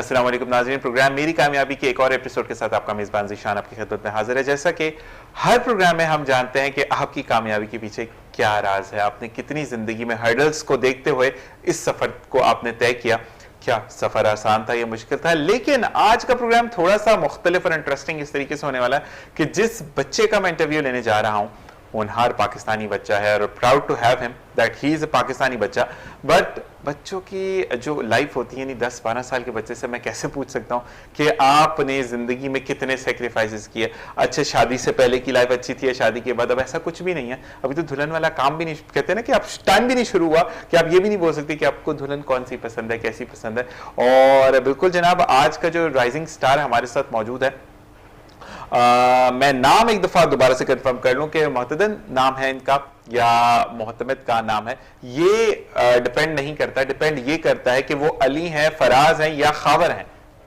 अस्सलाम वालेकुम नाज़रीन, प्रोग्राम मेरी कामयाबी के एक और एपिसोड के साथ आपका मेज़बान ज़ीशान आपकी खिदमत में हाजिर है। जैसा कि हर प्रोग्राम में हम जानते हैं कि आपकी कामयाबी के पीछे क्या राज है, आपने कितनी ज़िंदगी में हर्डल्स को देखते हुए इस सफ़र को आपने तय किया। क्या सफ़र आसान था या मुश्किल था? लेकिन आज का प्रोग्राम थोड़ा सा मुख्तलिफ और इंटरेस्टिंग इस तरीके से होने वाला है कि जिस बच्चे का मैं इंटरव्यू लेने जा रहा हूँ होनहार पाकिस्तानी बच्चा है और proud to have him that he is a Pakistani बच्चा। बट बच्चों की जो लाइफ होती है, यानी 10-12 साल के बच्चे से मैं कैसे पूछ सकता हूँ कि आपने ज़िंदगी में कितने सेक्रीफाइसेस किए। अच्छा, शादी से पहले की लाइफ अच्छी थी या शादी के बाद? अब ऐसा कुछ भी नहीं है। अभी तो दुल्हन वाला काम भी नहीं, कहते हैं ना कि आप टाइम भी नहीं शुरू हुआ कि आप ये भी नहीं बोल सकते कि आपको दुल्हन कौन सी पसंद है, कैसी पसंद है। और बिल्कुल जनाब, आज का जो राइजिंग स्टार हमारे साथ मौजूद है, मैं नाम एक दफा दोबारा से कंफर्म कर लूं कि मोहतदन नाम है इनका या मोहतमद का नाम है, ये डिपेंड नहीं करता। डिपेंड ये करता है कि वो अली हैं, फराज हैं या खावर हैं।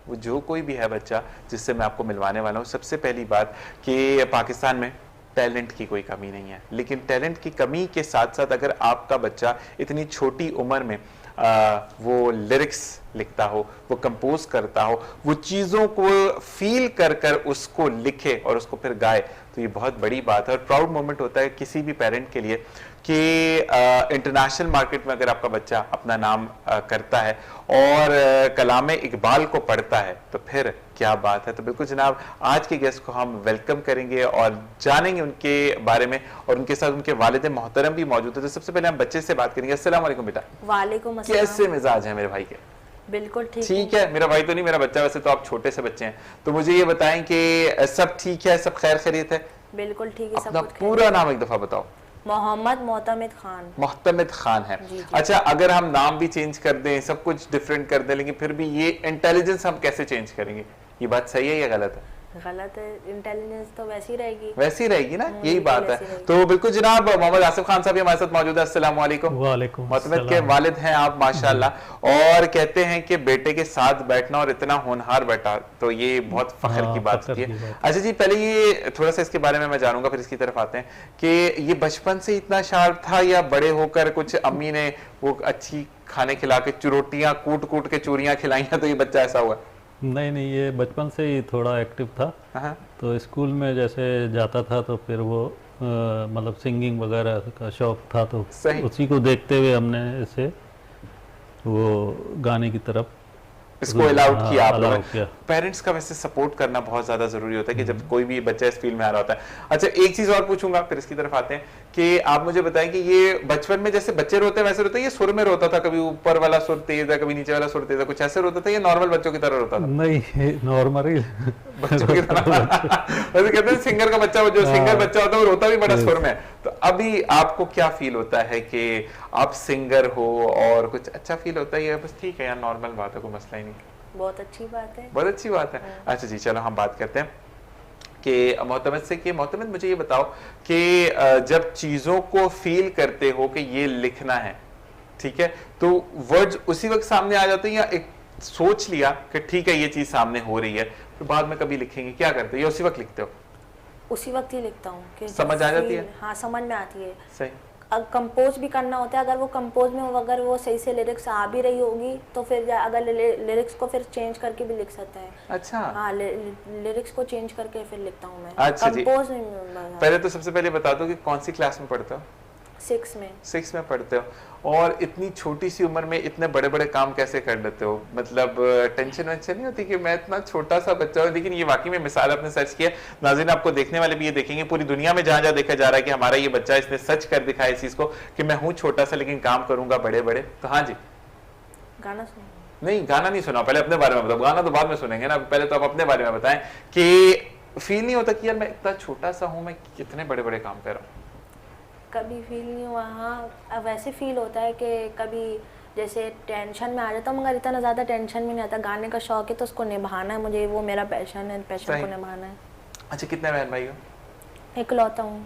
वो जो कोई भी है बच्चा जिससे मैं आपको मिलवाने वाला हूं, सबसे पहली बात कि पाकिस्तान में टैलेंट की कोई कमी नहीं है, लेकिन टैलेंट की कमी के साथ साथ अगर आपका बच्चा इतनी छोटी उम्र में वो लिरिक्स लिखता हो, वो कंपोज करता हो, वो चीज़ों को फील कर कर उसको लिखे और उसको फिर गाए, तो ये बहुत बड़ी बात है और प्राउड मोमेंट होता है किसी भी पेरेंट के लिए कि इंटरनेशनल मार्केट में अगर आपका बच्चा अपना नाम करता है और कलामे इकबाल को पढ़ता है तो फिर क्या बात है। तो बिल्कुल जनाब, आज के गेस्ट को हम वेलकम करेंगे और जानेंगे उनके बारे में, और उनके साथ उनके वालिद मोहतरम भी मौजूद है। तो सबसे पहले हम बच्चे से बात करेंगे। अस्सलाम वालेकुम बेटा। वालेकुम अस्सलाम। कैसे मिजाज है मेरे भाई के? बिल्कुल ठीक है। मेरा भाई तो नहीं, मेरा बच्चा। वैसे तो आप छोटे से बच्चे हैं, तो मुझे ये बताएं कि सब ठीक है, सब खैर खैरियत है? बिल्कुल ठीक है। अपना पूरा नाम एक दफा बताओ। मोहम्मद मोहतमिद खान। मोहतमिद खान है। अच्छा, अगर हम नाम भी चेंज कर दें, सब कुछ डिफरेंट कर दें, लेकिन फिर भी ये इंटेलिजेंस हम कैसे चेंज करेंगे? ये बात सही है या गलत है? गलत है। इंटेलिजेंस तो वैसी रहेगी, वैसी रहेगी ना, यही बात है। तो बिल्कुल जनाब, मोहम्मद आसिफ खान साहब हमारे साथ मौजूद है। अस्सलाम वालेकुम। वालेकुम। मोहतमिद के वालिद हैं आप माशाल्लाह, और कहते हैं कि बेटे के साथ बैठना और इतना होनहार बैठा, तो ये बहुत फख्र की बात है। अच्छा जी, पहले ये थोड़ा सा इसके बारे में मैं जानूंगा, फिर इसकी तरफ आते हैं कि ये बचपन से इतना शार्प था या बड़े होकर कुछ अम्मी ने वो अच्छी खाने खिला के रोटियां कूट कूट के चूरियां खिलाई तो ये बच्चा ऐसा हुआ? नहीं, ये बचपन से ही थोड़ा एक्टिव था। तो स्कूल में जैसे जाता था तो फिर वो मतलब सिंगिंग वगैरह का शौक था, तो उसी को देखते हुए हमने इसे वो गाने की तरफ इसको अलाउड किया आप लोगों ने। पेरेंट्स का वैसे सपोर्ट करना बहुत ज्यादा जरूरी होता है कि जब कोई भी बच्चा इस फील्ड में आ रहा होता है। अच्छा, एक चीज और पूछूंगा फिर इसकी तरफ आते हैं कि आप मुझे बताएं कि ये बचपन में जैसे बच्चे रोते हैं वैसे रोते हैं, ये सुर में रोता था? कभी ऊपर वाला सुर तेज है, कभी नीचे वाला सुर तेज है, कुछ ऐसे रोता था या नॉर्मल बच्चों की तरह रोता था? नहीं, नॉर्मल ही बच्चों की तरह। वैसे कहते हैं सिंगर का बच्चा, जो सिंगर बच्चा होता है वो रोता भी बड़ा सुर में। तो अभी आपको क्या फील होता है कि आप सिंगर हो और कुछ अच्छा फील होता है या बस ठीक है यार नॉर्मल बात है, कोई मसला ही नहीं? बहुत अच्छी बात है। बहुत अच्छी बात है। अच्छा जी, चलो हम बात करते हैं कि मोहतमिद से कि मोहतमिद मुझे ये बताओ कि जब चीज़ों को फील करते हो कि ये लिखना है, ठीक है, तो वर्ड्स उसी वक्त सामने आ जाते हैं या एक सोच लिया कि ठीक है ये चीज़ सामने हो रही है तो बाद में कभी लिखेंगे, क्या करते हो या उसी वक्त लिखते हो? उसी वक्त ही लिखता हूँ कि समझ आ जाती है। हाँ, समझ में आती है। सही। कंपोज भी करना होता है, अगर वो कंपोज में अगर वो सही से लिरिक्स आ भी रही होगी तो फिर अगर लिरिक्स को फिर चेंज करके भी लिख सकते हैं। अच्छा। हाँ, लिरिक्स को चेंज करके फिर लिखता हूँ मैं। अच्छा जी, कंपोज पहले तो सबसे पहले बता दो कि कौन सी क्लास में पढ़ते हो? 6 में पढ़ते हो, और इतनी छोटी सी उम्र में इतने बड़े बड़े काम कैसे कर लेते हो? मतलब टेंशन वेंशन नहीं होती कि मैं इतना छोटा सा बच्चा हूँ? लेकिन ये वाकई में मिसाल आपने सर्च किया, नाज़रीन आपको देखने वाले भी ये देखेंगे, पूरी दुनिया में जहाँ जहाँ देखा जा रहा है कि हमारा ये बच्चा इसने सच कर दिखाया इस चीज को कि मैं हूँ छोटा सा लेकिन काम करूंगा बड़े बड़े। तो हाँ जी, गाना सुनो। नहीं, गाना नहीं सुना, पहले अपने बारे में बताओ, गाना तो बाद में सुनेंगे ना, पहले तो आप अपने बारे में बताएं कि फील नहीं होता कि यार मैं इतना छोटा सा हूँ, मैं कितने बड़े बड़े काम कर रहा हूँ? कभी फील नहीं हुआ। हाँ, वैसे फील होता है कि कभी जैसे टेंशन में आ जाता हूँ, मगर इतना ज़्यादा टेंशन में नहीं आता। गाने का शौक है तो उसको निभाना है मुझे, वो मेरा पैशन है, पैशन को निभाना है। अच्छा, कितने बहन भाई हो? इकलौता हूँ।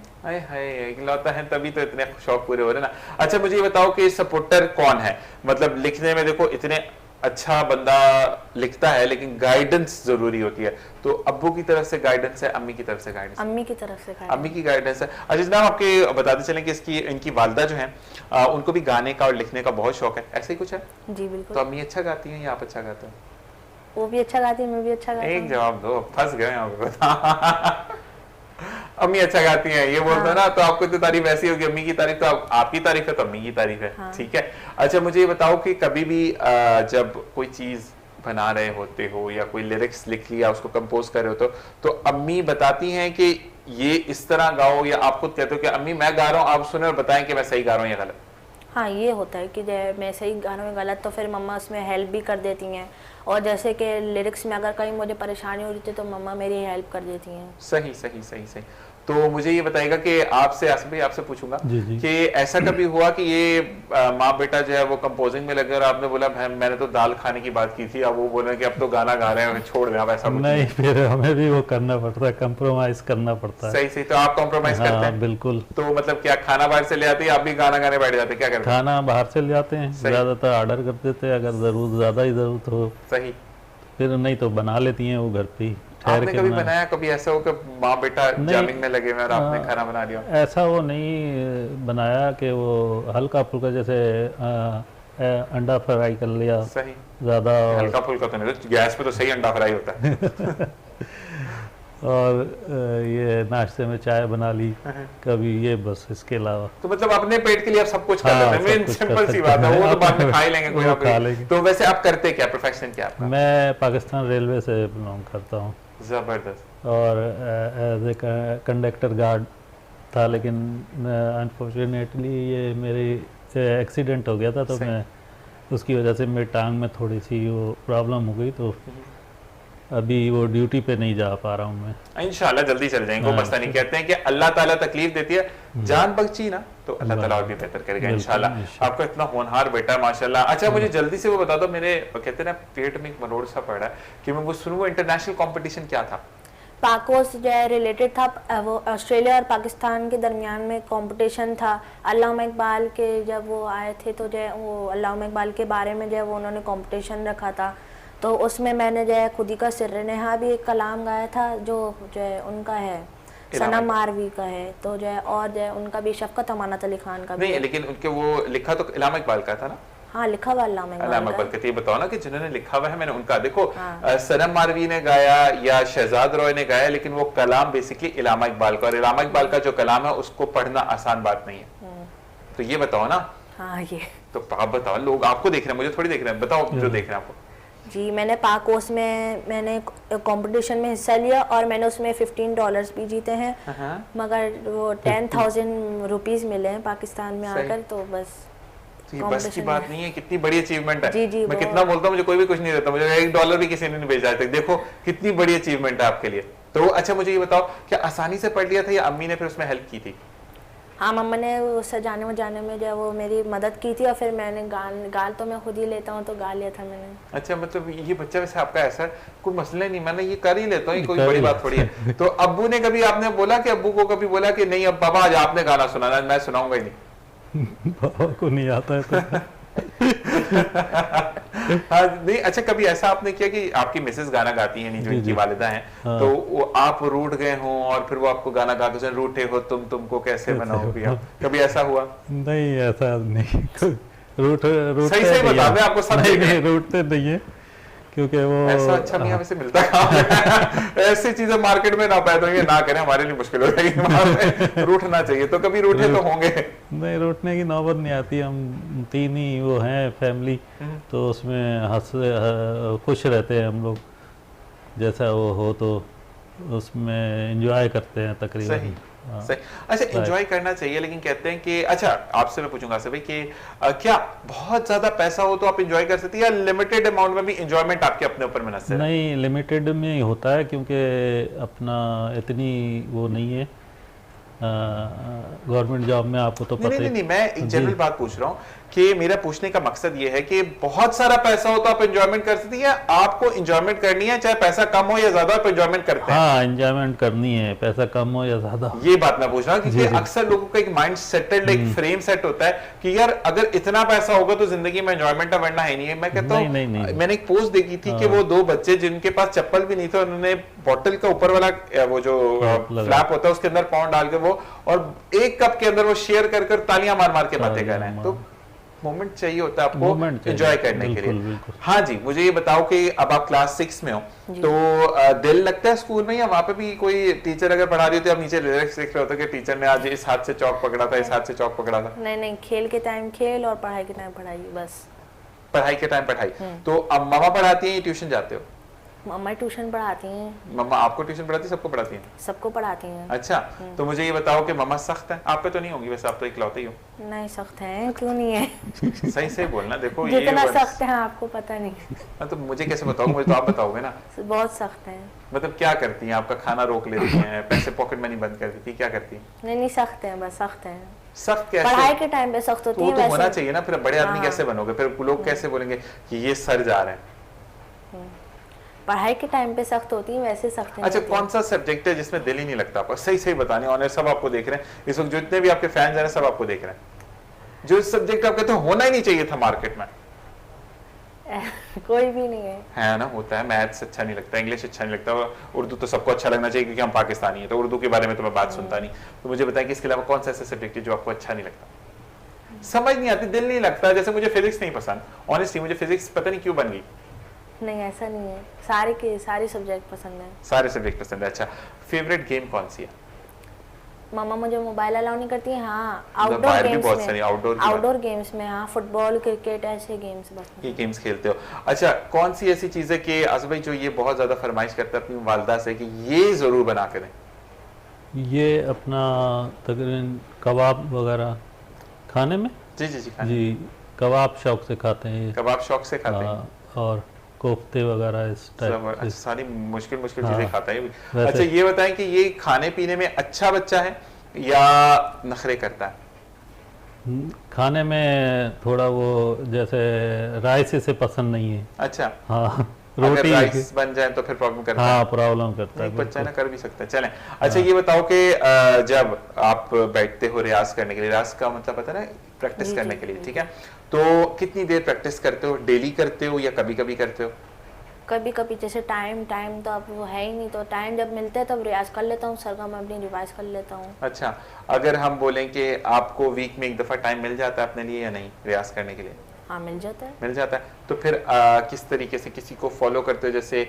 इकलौता है, तभी तो इतने शौक पूरे हो रहे ना। अच्छा, मुझे ये बताओ कि सपोर्टर कौन है? मतलब लिखने में देखो इतने अच्छा बंदा लिखता है लेकिन गाइडेंस जरूरी होती है, तो अब्बू की तरफ से गाइडेंस है, अम्मी की तरफ से गाइडेंस? अम्मी की तरफ से अम्मी की गाइडेंस है। अच्छा जनाब, आपके बताते चलें कि इसकी इनकी वालदा जो है उनको भी गाने का और लिखने का बहुत शौक है, ऐसा ही कुछ है? जी बिल्कुल। तो अम्मी अच्छा गाती हैं या आप अच्छा गाते हैं? वो भी अच्छा गाती है, मैं भी अच्छा गाती हूँ। एक जवाब दो, फंस गए यहाँ पे। अम्मी अच्छा गाती हैं ये बोलते हैं ना, तो आपको तो तारीफ ऐसी होगी, अम्मी की तारीफ तो आपकी तारीफ है तो अम्मी की तारीफ है। ठीक है, अच्छा मुझे ये बताओ कि कभी भी जब कोई चीज बना रहे होते हो या कोई लिरिक्स लिख लिया उसको कंपोज कर रहे हो तो अम्मी बताती हैं कि ये इस तरह गाओ, या आप खुद कहते हो कि अम्मी मैं गा रहा हूँ आप सुने और बताएं कि मैं सही गा रहा हूँ या गलत? हाँ, ये होता है कि मैं सही गा रहा हूँ गलत, तो फिर मम्मा उसमें हेल्प भी कर देती हैं। और जैसे कि लिरिक्स में अगर कहीं मुझे परेशानी हो रही थी तो मम्मा मेरी हेल्प कर देती हैं। सही सही सही सही। तो मुझे ये बताइएगा कि आपसे आसिफ भाई आपसे पूछूंगा कि ऐसा कभी हुआ कि ये माँ बेटा जो है वो कंपोजिंग में लगे और आपने बोला मैंने तो दाल खाने की बात की थी, अब वो बोले कि अब तो गाना गा रहे हैं छोड़ दें, ऐसा नहीं? फिर हमें भी वो करना पड़ता है, कंप्रोमाइज करना पड़ता है। सही सही। तो आप कॉम्प्रोमाइज करते हैं? बिल्कुल। तो मतलब क्या खाना बाहर से ले आते हैं, आप भी गाना गाने बैठ जाते हैं, क्या करते हैं? खाना बाहर से ले आते हैं, ज्यादातर ऑर्डर कर देते हैं अगर ज्यादा ही जरूरत हो। सही। फिर नहीं तो बना लेती हैं वो घर पे ही। आपने कभी बनाया, कभी ऐसा हो कि माँ बेटा जैमिंग में लगे हुए और आपने खाना बना दिया? ऐसा वो नहीं बनाया कि वो हल्का फुल्का जैसे अंडा फ्राई कर लिया। सही। ज्यादा हल्का फुल्का तो नहीं, तो गैस पे तो सही अंडा फ्राई होता है। और ये नाश्ते में चाय बना ली कभी, ये बस, इसके अलावा। तो मतलब अपने पेट के लिए आप सब कुछ कर लेते हैं, सिंपल सी बात है, वो तो बाद में खा ही लेंगे कोई ना कोई। तो वैसे आप करते क्या, प्रोफेशन क्या आपका? मैं पाकिस्तान रेलवे से बिलोंग करता हूँ। जबरदस्त। और एज ए कंडक्टर गार्ड था, लेकिन अनफॉर्चुनेटली ये मेरी एक्सीडेंट हो गया था, तो मैं उसकी वजह से मेरी टांग में थोड़ी सी वो प्रॉब्लम हो गई, तो अभी वो ड्यूटी पे नहीं जा पा रहा हूँ मैं। इंशाल्लाह जल्दी चल जाएंगे, मसला नहीं। कहते हैं कि अल्लाह ताला तकलीफ देती है, जान बख्शी ना तो अल्लाह ताला और भी बेहतर करेगा इंशाल्लाह। आपका इतना होनहार बेटा माशाल्लाह। अच्छा मुझे जल्दी से वो बता दो, मेरे कहते हैं ना पेट में एक मरोड़ सा पड़ा है कि मैं वो सुनूं, वो इंटरनेशनल कंपटीशन क्या था? पाकोस जो है रिलेटेड था, वो ऑस्ट्रेलिया और पाकिस्तान के दरमियान में कंपटीशन था। अल्लामा इकबाल के जब वो आए थे तो जो है वो अल्लामा इकबाल के बारे में जो है वो उन्होंने कंपटीशन रखा था, तो उसमें मैंने जो है खुदी का सिर्र नेहा भी एक कलाम गाया था जो है उनका है, सनम मारवी का है, तो जो है और जो है उनका भी शफकत अमानत अली खान का भी नहीं, लेकिन उनके वो लिखा तो इलामा इकबाल का था ना? हाँ, लिखा हुआ अल्लामा इकबाल का। ये बताओ ना कि जिन्होंने लिखा हुआ है, मैंने उनका देखो सनम मारवी ने गाया या शहजाद रॉय ने गाया, लेकिन वो कलाम बेसिकली इलामा इकबाल का, और इलामा इकबाल का जो कलाम है उसको पढ़ना आसान बात नहीं है। तो ये बताओ ना। हाँ, ये तो आप बताओ, लोग आपको देख रहे हैं, मुझे थोड़ी देख रहे हैं, बताओ जो देख रहे हैं आपको। जी, मैंने पाकोस में मैंने कंपटीशन में हिस्सा लिया और मैंने उसमें $15 भी जीते हैं, मगर वो 10,000 रुपीस मिले हैं पाकिस्तान में आकर, तो बस बस की बात नहीं है, कितनी बड़ी अचीवमेंट है। जी, मैं कितना बोलता हूँ, मुझे कोई भी कुछ नहीं देता, मुझे $1 भी किसी ने नहीं भेजा तक। देखो कितनी बड़ी अचीवमेंट है आपके लिए। तो अच्छा मुझे ये बताओ, क्या आसानी से पढ़ लिया था या अम्मी ने फिर उसमें हेल्प की थी? हाँ, मम्मा ने सजाने वजाने में जो वो मेरी मदद की थी, और फिर मैंने गाल तो मैं खुद ही लेता हूँ, तो गा लिया था मैंने। अच्छा, मतलब ये बच्चा वैसे आपका ऐसा कोई मसला नहीं, मैंने ये कर ही लेता हूँ, ये कोई बड़ी बात थोड़ी है। तो अब्बू ने कभी आपने बोला कि अब्बू को कभी बोला कि नहीं अब बाबा आज आपने गाना सुनाना, मैं सुनाऊंगा ही नहीं? बाबा को नहीं आता है तो हाँ, नहीं। अच्छा कभी ऐसा आपने किया कि आपकी मिसेस गाना गाती हैं, नहीं जो इनकी वालिदा हैं, तो वो आप रूठ गए हों और फिर वो आपको गाना गा के रूठे हो तुमको कैसे बनाओगी आप, कभी ऐसा हुआ? नहीं, ऐसा नहीं। रूठ सही बता दें, आपको सब नहीं रूठते नहीं है, क्योंकि वो ऐसा अच्छा मियां वैसे मिलता है। ऐसी चीजें मार्केट में ना पाए तो ये ना करें, हमारे लिए मुश्किल हो जाएगी। रूठना चाहिए, तो कभी रूठे तो होंगे? नहीं, रूठने की नौबत नहीं आती। हम 3 ही वो हैं फैमिली, तो उसमें खुश रहते हैं हम लोग, जैसा वो हो तो उसमें एंजॉय करते हैं तकरीबन। सही। अच्छा, एंजॉय करना चाहिए, लेकिन कहते हैं कि अच्छा आपसे मैं पूछूंगा सभी कि क्या बहुत ज्यादा पैसा हो तो आप एंजॉय कर सकते हैं या लिमिटेड अमाउंट में भी एंजॉयमेंट आपके अपने ऊपर मुनहसर है? नहीं, लिमिटेड में ही होता है, क्योंकि अपना इतनी वो नहीं है गवर्नमेंट जॉब में, आपको तो पता ही। नहीं, मैं एक जनरल बात पूछ रहा हूँ कि मेरा पूछने का मकसद ये है कि बहुत सारा पैसा हो तो आप एंजॉयमेंट कर सकते हैं, या आपको एंजॉयमेंट करनी है चाहे पैसा कम हो या ज्यादा, आप एंजॉयमेंट करते हैं? हाँ, एंजॉयमेंट करनी है, पैसा कम हो या ज्यादा। ये बात मैं पूछ रहा हूँ क्योंकि अक्सर लोगों का एक माइंड सेटेड, एक फ्रेम सेट होता है कि यार अगर इतना पैसा होगा तो जिंदगी में एंजॉयमेंट वरना है नहीं है। मैं कहता हूँ, मैंने एक पोस्ट देखी थी कि वो 2 बच्चे जिनके पास चप्पल भी नहीं थे, उन्होंने बॉटल का ऊपर वाला वो जो फ्लैप होता है उसके अंदर पाँव डाल के वो, और 1 कप के अंदर वो शेयर कर तालियां मार मार के बातें कर रहे हैं। तो मोमेंट चाहिए होता है आपको Moment चाहिए, एंजॉय करने के बिल्कुल, लिए। बिल्कुल। हाँ जी, मुझे ये बताओ कि अब आप क्लास 6 में हो, तो दिल लगता है स्कूल में, या वहाँ पे भी कोई टीचर अगर पढ़ा रही होती है आप नीचे लिरिक्स लिख रहे होते कि टीचर ने आज इस हाथ से चौक पकड़ा था, इस हाथ से चौक पकड़ा था? नहीं नहीं, खेल के टाइम खेल और पढ़ाई के टाइम पढ़ाई, बस। पढ़ाई के टाइम पढ़ाई। तो अब मामा पढ़ाती हैं, ट्यूशन जाते हो? मम्मा ट्यूशन पढ़ाती हैं। मम्मा आपको ट्यूशन पढ़ाती है, सबको पढ़ाती हैं? सबको पढ़ाती हैं। अच्छा, तो मुझे ये बताओ कि मम्मा सख्त है आप पे? तो नहीं होंगी वैसे, आप तो इकलौते ही हो। नहीं सख्त हैं, क्यों नहीं है? सही से बोलना, देखो ये जितना सख्त है आपको पता नहीं। तो मुझे कैसे बताओगे, मुझे तो आप बताओगे ना। बहुत सख्त है। मतलब क्या करती हैं? आपका खाना रोक लेती हैं, पैसे पॉकेट मनी बंद कर देती हैं, क्या करती हैं? नहीं नहीं, सख्त है, बस सख्त है। सख्त कैसे? पढ़ाई के टाइम पे सख्त होती तो है। वो तो वैसे होना चाहिए ना, फिर बड़े आदमी हाँ। कैसे बनोगे? फिर लोग कैसे बोलेंगे कि ये सर जा रहे हैं? पढ़ाई के टाइम पे सख्त होती है, वैसे सख्त नहीं अच्छा, होती। कौन सा सब्जेक्ट है जिसमें दिल ही नहीं लगता आपका? सही सही बताने, ऑनर सब आपको देख रहे हैं इस वक्त, जितने भी आपके फैंस हैं सब आपको देख रहे हैं। जो सब्जेक्ट आप कहते हो होना ही नहीं चाहिए था मार्केट में? कोई भी नहीं है ना, होता है। मैथ्स अच्छा नहीं लगता, इंग्लिश अच्छा नहीं लगता, उर्दू तो सबको अच्छा लगना चाहिए क्योंकि हम पाकिस्तानी है, तो उर्दू के बारे में तो मैं बात सुनता नहीं। तो मुझे बताएं कि इसके अलावा कौन सा ऐसा सब्जेक्ट है जो आपको अच्छा नहीं लगता? समझ नहीं आती, दिल नहीं लगता। जैसे मुझे फिजिक्स नहीं पसंद, ऑनेस्टली मुझे फिजिक्स पता नहीं क्यों बन गई। नहीं, ऐसा नहीं है, सारे सब्जेक्ट पसंद है। सारे सब्जेक्ट पसंद है। अच्छा, फेवरेट गेम कौन सी है? मम्मा मुझे मोबाइल अलाउ नहीं करती है। हाँ, बाहर भी बहुत सारी आउटडोर गेम्स में, हाँ, फुटबॉल क्रिकेट ऐसे गेम्स बस। ये गेम्स खेलते हो। अच्छा, कौन सी ऐसी चीज है कि आसिफ भाई जो ये बहुत ज्यादा फरमाइश करता है अपनी वालदा से कि ये जरूर बना के दें? ये अपना तकरीबन कबाब वगैरह खाने में। जी जी जी, जी, कबाब शौक से खाते हैं। कबाब शौक से खाते हैं, और कोफ्ते वगैरह इस टाइप। अच्छा, सारी मुश्किल हाँ, चीजें खाता है ये। अच्छा, ये बताएं कि ये खाने पीने में अच्छा बच्चा है या नखरे करता है? खाने में थोड़ा वो, जैसे राइस इसे पसंद नहीं है। अच्छा, हाँ, अगर रोटी राइस बन जाए तो फिर प्रॉब्लम करता है? हाँ, प्रॉब्लम करता है। बच्चा ना कर भी सकता है। चलें, अच्छा ये बताओ कि जब आप बैठते हो रियाज करने के लिए, रियाज का मतलब पता है ना, प्रैक्टिस करने के लिए, ठीक है, तो कितनी देर प्रैक्टिस करते हो? डेली करते हो या कभी कभी करते हो? कभी कभी, जैसे टाइम तो अब वो है ही नहीं, तो टाइम जब मिलता है तब रियाज कर लेता हूँ, सरगम अपनी रिवाइज कर लेता हूँ। अच्छा, अगर हम बोलें कि आपको वीक में एक दफा टाइम मिल जाता है अपने लिए या नहीं रियाज करने के लिए? हाँ, मिल जाता है। मिल जाता है। तो फिर किस तरीके से किसी को फॉलो करते हो? जैसे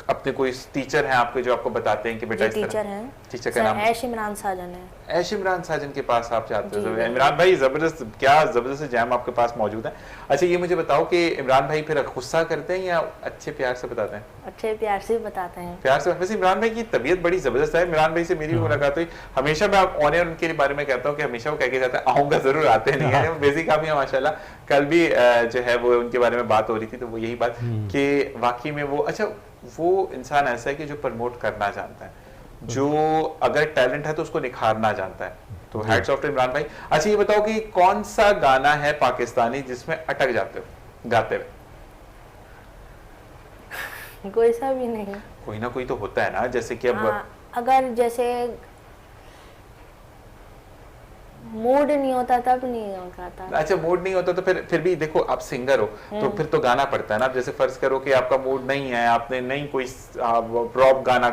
अपने कोई टीचर हैं आपके जो आपको बताते हैं कि बेटा इस तरह? टीचर हैं, टीचर का नाम? ऐश इमरान साजन है। ऐश इमरान साजन के पास आप जाते हो? इमरान भाई जबरदस्त, क्या जबरदस्त जैम आपके पास मौजूद है। अच्छा, ये मुझे बताओ कि इमरान भाई फिर गुस्सा करते हैं या अच्छे प्यार से बताते हैं? अच्छे प्यार से बताते हैं। प्यार से। वैसे इमरान भाई की तबीयत बड़ी जबरदस्त है। इमरान भाई से मेरी भी मुलाकात हुई, हमेशा मैं ऑनर उनके बारे में कहता हूँ कि हमेशा वो कह के जाते हैं आऊंगा जरूर, आते नहीं है, बेसिक आदमी है माशाल्लाह। कल भी जो है वो उनके बारे में बात हो रही थी, तो वो यही बात कि वाकई में वो, अच्छा, वो इंसान ऐसा है कि जो प्रमोट करना जानता है, जो अगर टैलेंट है तो उसको निखारना जानता है। तो हैट्स ऑफ टू इमरान भाई। अच्छा, ये बताओ कि कौन सा गाना है पाकिस्तानी जिसमें अटक जाते हो गाते हुए? कोई सा भी नहीं। कोई ना कोई तो होता है ना, जैसे कि अब अगर जैसे मूड नहीं होता तब नहीं गाता। अच्छा, मूड नहीं होता तो फिर भी देखो, आप सिंगर हो तो फिर तो गाना पड़ता है ना। जैसे फर्ज करो कि आपका मूड नहीं है, आपने नहीं कोई रॉक गाना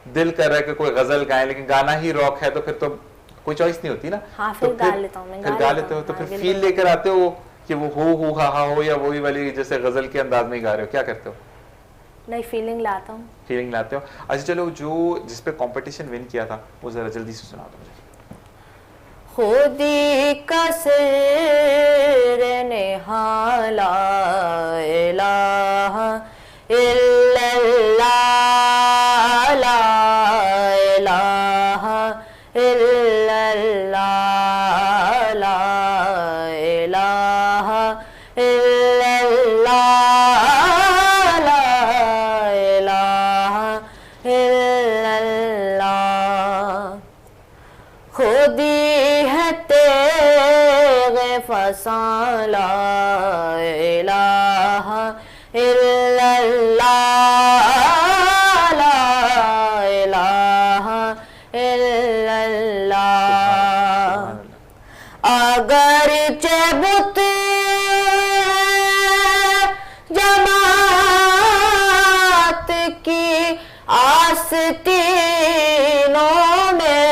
दिल कर रहा है कि कोई गजल गाए, लेकिन गाना ही रॉक है, तो फिर तो कोई चॉइस नहीं होती ना। हाँ, फिर गा लेता हूँ, फिर गा लेते हो, तो फिर फील लेकर आते हो कि वो हो हा हो, या वही वाली जैसे गजल के अंदाज में गा रहे हो, क्या करते हो? नहीं, फीलिंग लाता हूँ। फीलिंग लाते हो। अच्छा चलो, जो जिसपे कंपटीशन विन किया था वो जरा जल्दी से सुना दो मुझे। खुदी का सिर निहाला इलाहा इल्लल्लाह ला इलाहा इल्लल्लाह ला इलाहा इल्लल्लाह ला इलाहा इल्लल्लाह। खुदी फसाला इलाहा इल्लल्लाह ला इलाहा इल्लल्लाह। अगर बुत जमात की आस्तीनों में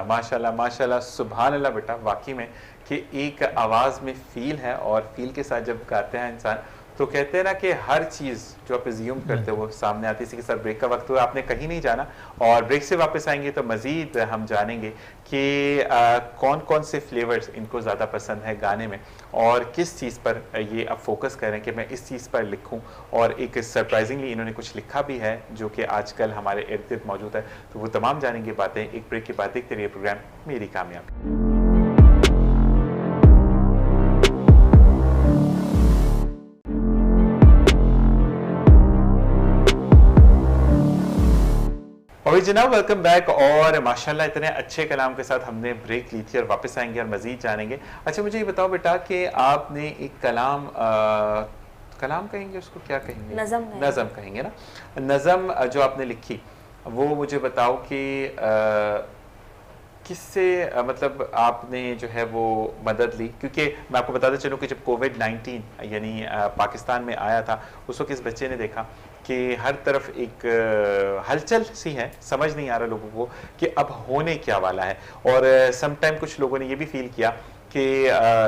माशाल्लाह माशाल्लाह माशाल्लाह, सुभान अल्लाह बेटा, वाकई में कि एक आवाज़ में फील है और फील के साथ जब गाते हैं इंसान तो कहते हैं ना कि हर चीज़ जो आप एज्यूम करते हो वो सामने आती है। इसी के साथ ब्रेक का वक्त हुआ, आपने कहीं नहीं जाना और ब्रेक से वापस आएंगे तो मज़ीद हम जानेंगे कि कौन कौन से फ्लेवर्स इनको ज़्यादा पसंद है गाने में और किस चीज़ पर ये अब फोकस करें कि मैं इस चीज़ पर लिखूं। और एक सरप्राइजिंगली इन्होंने कुछ लिखा भी है जो कि आजकल हमारे इर्द गिर्द मौजूद है, तो वो तमाम जानेंगे बातें एक ब्रेक के बाद। देखते रहिए प्रोग्राम मेरी कामयाबी। और जनाब वेलकम बैक। और माशाल्लाह इतने अच्छे कलाम के साथ हमने ब्रेक ली थी और वापस आएंगे और मज़ीद जानेंगे। अच्छा मुझे ये बताओ बेटा कि आपने एक कलाम कलाम कहेंगे उसको, क्या कहेंगे? नज़म कहेंगे ना। नज़म जो आपने लिखी वो मुझे बताओ कि किससे मतलब आपने जो है वो मदद ली? क्योंकि मैं आपको बताते चलूँ कि जब कोविड-19 यानी पाकिस्तान में आया था उस वक्त इस बच्चे ने देखा कि हर तरफ एक हलचल सी है, समझ नहीं आ रहा लोगों को कि अब होने क्या वाला है। और समटाइम कुछ लोगों ने ये भी फील किया कि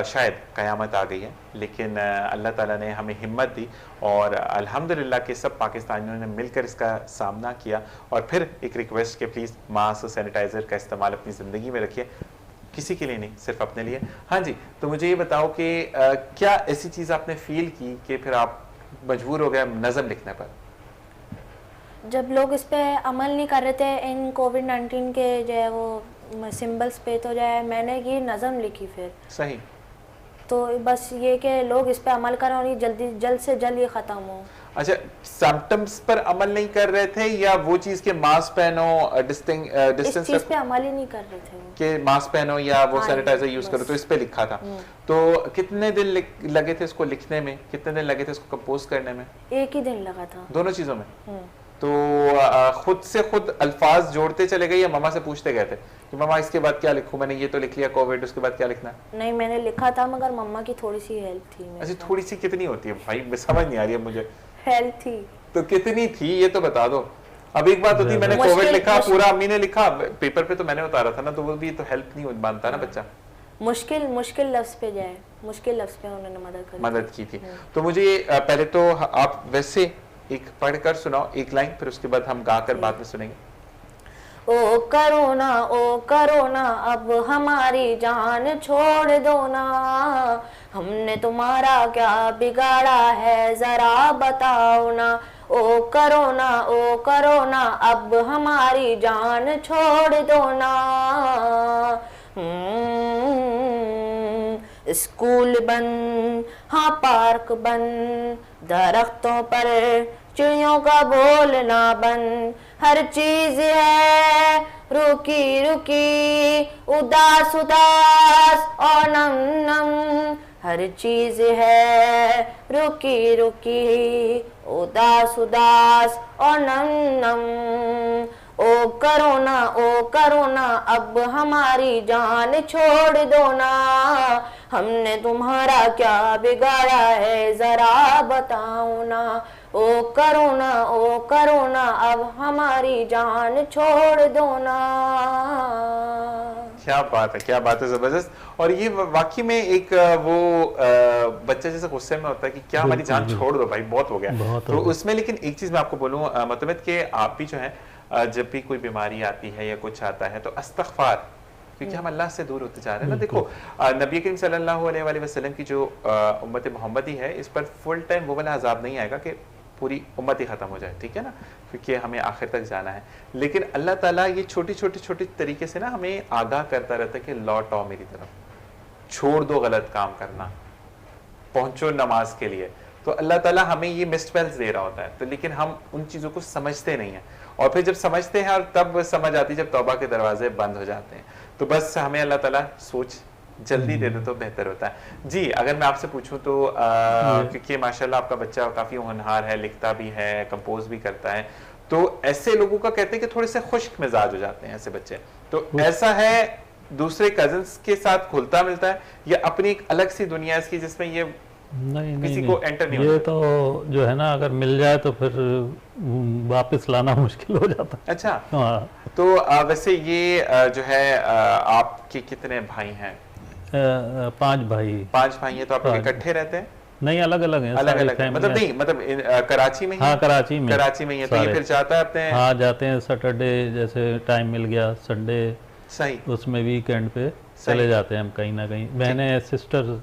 शायद क़यामत आ गई है, लेकिन अल्लाह ताला ने हमें हिम्मत दी और अल्हम्दुलिल्लाह के सब पाकिस्तानियों ने मिलकर इसका सामना किया। और फिर एक रिक्वेस्ट कि प्लीज़ मास्क और सैनिटाइज़र का इस्तेमाल अपनी ज़िंदगी में रखिए, किसी के लिए नहीं, सिर्फ अपने लिए। हाँ जी, तो मुझे ये बताओ कि क्या ऐसी चीज़ आपने फील की कि फिर आप मजबूर हो गए नज़म लिखने पर? जब लोग इस पे अमल नहीं कर रहे थे इन कोविड-19 के जो है वो सिंबल्स पे, तो जो है मैंने ये नज़म लिखी फिर। सही। तो बस ये कि लोग इस पे अमल करें और ये जल्द से जल्द ये ख़त्म हो। अच्छा, सिम्टम्स पर अमल नहीं कर रहे थे या वो चीज़ के मास्क पहनो, डिस्टेंस इस चीज़ पे अमल ही नहीं कर रहे थे कि मास्क पहनो या वो सैनिटाइजर यूज करो, तो इस पे लिखा था। तो कितने दिन लगे थे इसको लिखने में, कितने दिन लगे थे इसको कंपोज करने में? एक ही दिन लगा था। दोनों चीजों में? तो खुद से खुद अल्फाज जोड़ते चले गए या मम्मा से पूछते गए थे कि मम्मा इसके बाद क्या लिखूं? मैंने ये तो लिख लिया कोविड, उसके बाद क्या लिखना? नहीं, मैंने लिखा था मगर मम्मा की थोड़ी सी हेल्प थी। अच्छा, थोड़ी सी कितनी होती है भाई? समझ नहीं आ रही है मुझे। हेल्प थी तो कितनी थी ये तो बता दो। अब एक बात होती है मैंने कोविड लिखा, पूरा अम्मी ने लिखा, पेपर पे तो मैंने उतारा था ना, तो वो भी तो हेल्प नहीं मानता ना बच्चा। मुश्किल लफ्ज पे जाए, मुश्किल लफ्ज पे उन्होंने मदद की थी। तो मुझे पहले तो आप वैसे एक पढ़कर सुनाओ एक लाइन, फिर उसके बाद हम गाकर बाद में सुनेंगे। ओ करोना अब हमारी जान छोड़ दो ना, हमने तुम्हारा क्या बिगाड़ा है जरा बताओ ना। ओ करोना अब हमारी जान छोड़ दो ना। स्कूल बंद, हाँ पार्क बंद, दरख्तों पर चिड़ियों का बोलना बंद, हर चीज है रुकी उदास और नम, हर चीज है रुकी उदास और नम। ओ करोना अब हमारी जान छोड़ दो ना, हमने तुम्हारा क्या बिगाड़ा है जरा बताओ ना। ओ करोना अब हमारी जान छोड़ दो ना। क्या बात है जबरदस्त। और ये वाकई में एक वो बच्चा जैसे गुस्से में होता है कि क्या हमारी जान छोड़ दो भाई, बहुत हो गया। तो उसमें लेकिन एक चीज मैं आपको बोलूं मतलब कि आप भी जो है जब भी कोई बीमारी आती है या कुछ आता है तो अस्तगफार, क्योंकि हम अल्लाह से दूर होते जा रहे हैं ना। देखो नबी करीम सल्लल्लाहु अलैहि वसल्लम की जो उम्मत मोहम्मदी है, इस पर फुल टाइम वो वाला अजाब नहीं आएगा कि पूरी उम्मत ही खत्म हो जाए, ठीक है ना, क्योंकि हमें आखिर तक जाना है। लेकिन अल्लाह ताला ये छोटी तरीके से ना हमें आगाह करता रहता है कि लौट आओ मेरी तरफ, छोड़ दो गलत काम करना, पहुंचो नमाज के लिए। तो अल्लाह ताला हमें ये मिस्ड कॉल्स दे रहा होता है, तो लेकिन हम उन चीज़ों को समझते नहीं हैं। और फिर जब समझते हैं और तब समझ आती है जब तौबा के दरवाजे बंद हो जाते हैं। तो बस हमें अल्लाह ताला सोच जल्दी दे दे तो बेहतर होता है। जी, अगर मैं आपसे पूछूं तो क्योंकि माशाल्लाह आपका बच्चा काफ़ी होनहार है, लिखता भी है, कंपोज भी करता है, तो ऐसे लोगों का कहते हैं कि थोड़े से खुश्क मिजाज हो जाते हैं ऐसे बच्चे। तो ऐसा है दूसरे कजन्स के साथ घुलता मिलता है या अपनी एक अलग सी दुनिया इसकी जिसमें ये नहीं किसी नहीं को एंटर नहीं ये होने तो जो है ना, अगर मिल जाए तो फिर वापस लाना मुश्किल हो जाता है। अच्छा, हाँ। तो वैसे ये जो है आपके कितने भाई हैं? 5 भाई। 5 भाई हैं, तो आप लोग 5 इकट्ठे रहते हैं? नहीं, अलग अलग हैं, अलग सारी अलग फैमिली। मतलब नहीं, मतलब कराची में ही? हाँ, कराची में। कराची में ही है, तो ये सारे। फिर जाता है अपने? हाँ, जाते हैं सैटरडे, जैसे टाइम मिल गया संडे, सही, उसमें वीकेंड पे सही। चले जाते हैं हम कहीं ना कहीं। बहनें, सिस्टर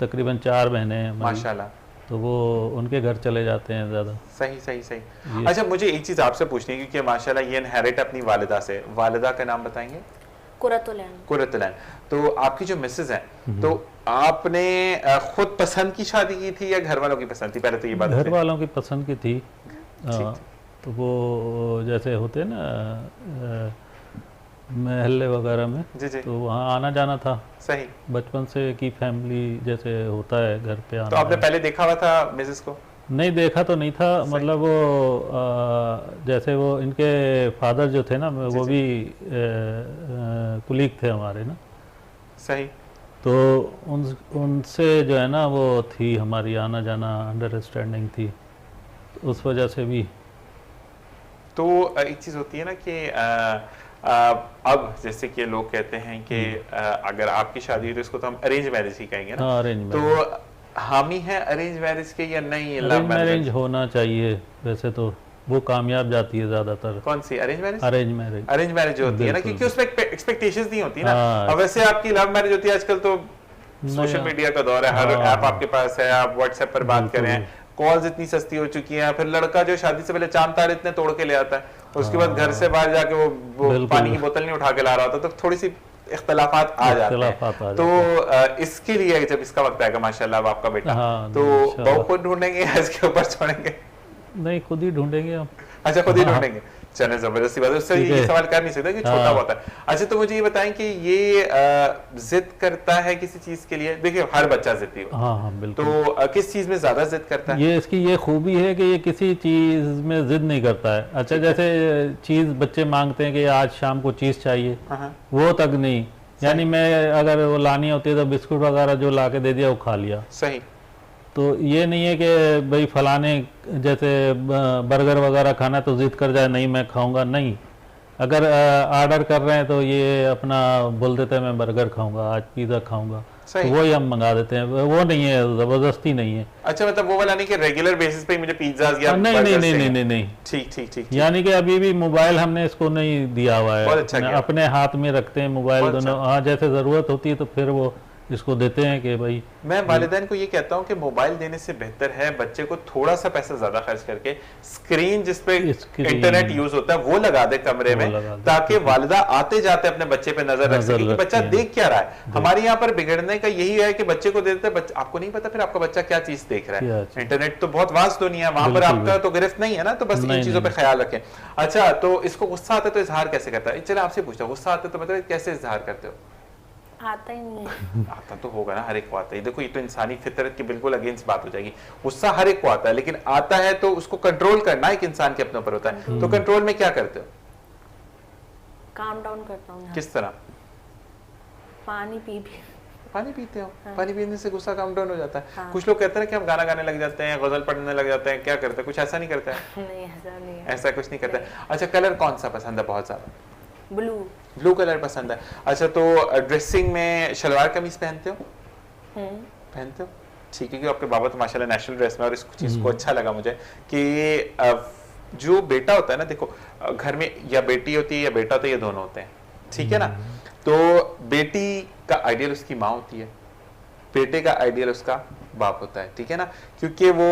तकरीबन 4 बहनें हैं हमारी, माशाल्लाह। तो वो उनके घर चले जाते हैं ज़्यादा। सही सही सही। अच्छा, मुझे एक चीज़ आपसे पूछनी है, क्योंकि माशाल्लाह ये इनहेरिट अपनी वालिदा से। वालिदा का नाम बताएंगे? कुरतुलैन। कुरतुलैन। तो आपकी जो मिसेज हैं, तो आपने खुद पसंद की शादी की थी या घर वालों की पसंद थी? पहले तो ये बात घर वालों की पसंद की थी। तो वो जैसे होते हैं ना महल्ले वगैरह में, जी जी, तो वहाँ आना जाना था। सही। बचपन से की फैमिली जैसे होता है घर पे आना। तो आपने पहले देखा हुआ था मिसेस को? नहीं, देखा तो नहीं था, मतलब वो जैसे वो इनके फादर जो थे ना, वो भी कुलीग थे हमारे ना। सही। तो उनसे जो है ना वो थी हमारी आना जाना, अंडरस्टैंडिंग थी, तो उस वजह से भी। तो एक चीज़ होती है ना कि अब जैसे कि लोग कहते हैं कि अगर आपकी शादी हुई तो इसको तो हम अरेंज मैरिज ही कहेंगे ना। हाँ, अरेंज मैरिज। तो हामी है अरेंज मैरिज के या नहीं? अरेंज मैरिज होना चाहिए वैसे तो, वो कामयाब जाती है ज्यादातर। कौन सी arrange marriage? Arrange marriage. Arrange marriage जो होती है ना, बिल्कुल। क्योंकि उसमें एक्सपेक्टेशंस नहीं होती ना। हाँ। अब वैसे आपकी लव मैरिज होती है, आजकल तो सोशल नहीं, मीडिया का दौर है, हर हाँ। ऐप आपके पास है, आप व्हाट्सएप पर बात बिल्कुल। करें, कॉल्स इतनी सस्ती हो चुकी हैं। फिर लड़का जो शादी से पहले चांद तारे इतने तोड़ के ले आता है, उसके बाद घर से बाहर जाके वो बिल्कुल। पानी की बोतल नहीं उठा के ला रहा होता, तो थोड़ी सी इख्तलाफात आ जाते हैं। तो इसके लिए जब इसका वक्त आएगा माशाल्लाह अब आपका बेटा, हाँ, तो बहू खुद ढूंढेंगे या इसके ऊपर छोड़ेंगे? नहीं, खुद ही ढूंढेंगे हम। अच्छा, खुद ही ढूंढेंगे। चले, जबरदस्ती बात है, उससे ये सवाल कर नहीं सकता कि छोटा हाँ। बहुत है। अच्छा, तो मुझे ये बताएं कि ये जिद करता है किसी चीज के लिए? देखिए, हर बच्चा जिद्दी होता है। हाँ हाँ, बिल्कुल। तो किस चीज में ज्यादा जिद करता है? ये इसकी ये खूबी है कि ये किसी चीज में जिद नहीं करता है। अच्छा, जैसे चीज बच्चे मांगते हैं कि आज शाम को चीज चाहिए, हाँ। वो तक नहीं। यानी मैं अगर वो लानी होती है तो बिस्कुट वगैरह जो ला के दे दिया वो खा लिया। सही। तो ये नहीं है कि भाई फलाने जैसे बर्गर वगैरह खाना तो जिद कर जाए, नहीं मैं खाऊंगा, नहीं। अगर ऑर्डर कर रहे हैं तो ये अपना बोल देते हैं मैं बर्गर खाऊंगा, आज पिज़्ज़ा खाऊंगा, तो वो ही हम मंगा देते हैं। वो नहीं है, ज़बरदस्ती नहीं है। अच्छा, मतलब वो वाला नहीं कि रेगुलर बेसिस पे मुझे पिज़्ज़ाज़ या नहीं नहीं नहीं नहीं नहीं। ठीक ठीक ठीक। यानी कि अभी भी मोबाइल हमने इसको नहीं दिया हुआ है। बहुत अच्छा अपने हाथ में रखते हैं मोबाइल दोनों। हाँ, जैसे ज़रूरत होती है तो फिर वो इसको देते हैं कि भाई। मैं वालिदैन को ये कहता हूँ कि मोबाइल देने से बेहतर है बच्चे को थोड़ा सा पैसा ज्यादा खर्च करके स्क्रीन जिसपे इंटरनेट यूज होता है वो लगा दे कमरे में, ताकि वालिदा आते जाते अपने बच्चे पे नजर रख सके कि बच्चा देख क्या रहा है। हमारे यहाँ पर बिगड़ने का यही है कि बच्चे को दे देते हैं, आपको नहीं पता फिर आपका बच्चा क्या चीज देख रहा है। इंटरनेट तो बहुत वास्ट दुनिया है, वहां पर आपका तो गिरफ्त नहीं है ना, तो बस इन चीजों पर ख्याल रखें। अच्छा, तो इसको गुस्सा आता है तो इजहार कैसे करता है? चले आपसे पूछता, गुस्सा आता है तो मतलब कैसे इजहार करते हो? आता ही नहीं है। आता तो होगा ना, हर एक को आता है। देखो, ये तो इंसानी फितरत की बिल्कुल अगेंस्ट बात हो जाएगी। गुस्सा हर एक को आता है, लेकिन आता है तो उसको कंट्रोल करना एक इंसान के अपने ऊपर होता है। तो कंट्रोल में क्या करते हो? काम डाउन करता हूँ। किस तरह? पानी पीते हो? हाँ। पानी पीने से गुस्सा काम डाउन हो जाता है। हाँ। कुछ लोग कहते हैं कि हम गाना गाने लग जाते हैं, गजल पढ़ने लग जाते हैं, क्या करते हैं? कुछ ऐसा नहीं करता है? नहीं, ऐसा नहीं है। ऐसा कुछ नहीं करता है। अच्छा, कलर कौन सा पसंद है बहुत ज्यादा? ब्लू कलर पसंद है। अच्छा, तो ड्रेसिंग में शलवार कमीज पहनते हो? पहनते हो, ठीक है। क्योंकि आपके बाबा तो माशाल्लाह नेशनल ड्रेस में, और इस चीज को अच्छा लगा मुझे कि जो बेटा होता है ना, देखो घर में या बेटी होती है या बेटा होता है, ये दोनों होते हैं, ठीक है ना। तो बेटी का आइडियल उसकी माँ होती है, बेटे का आइडियल उसका बाप होता है, ठीक है ना। क्योंकि वो